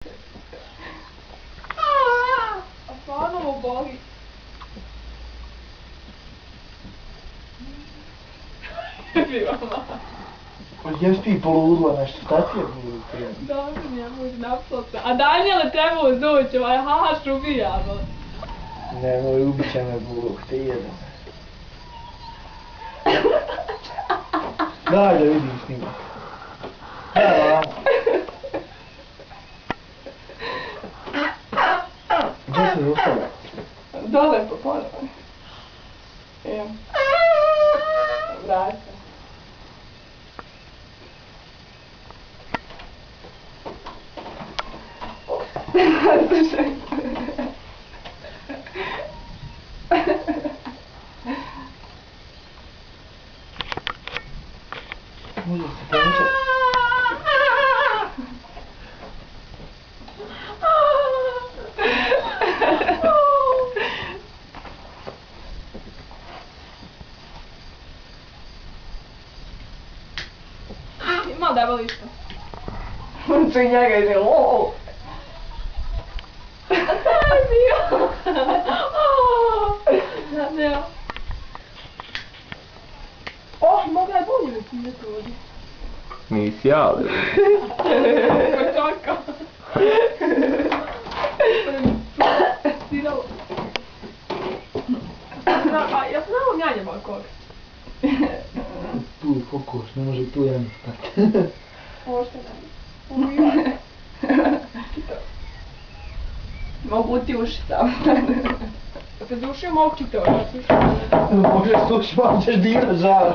A stvarno mu boli. Jesi ti poludla nešto, šta ti je bilo prije? Dobro, nemoj napsati. A Danijele trebalo doći, ovaj hahaš ubijamo. Nemoj, ubit će me Bog, te jedan. Daj da vidim snimak. Daj vamo. Gdje se zostala? Dole po ponovo. Evo. Vrata. Slušaj. Može se pomoćati. Ima da voli što. On čuje njega i je ooo. Bio. Zaneo. Mogla je bolje da ti ne trudi. Nisi ja, ali... Kočaka. Stiralo. Ja sam znao njanjama koga. Tu je kokoš, ne može tu jedan stati. Ovo što ne. Mogu ti uši samo. Te dušio mogu čitao. Možeš slušati, malo ćeš dirat žara.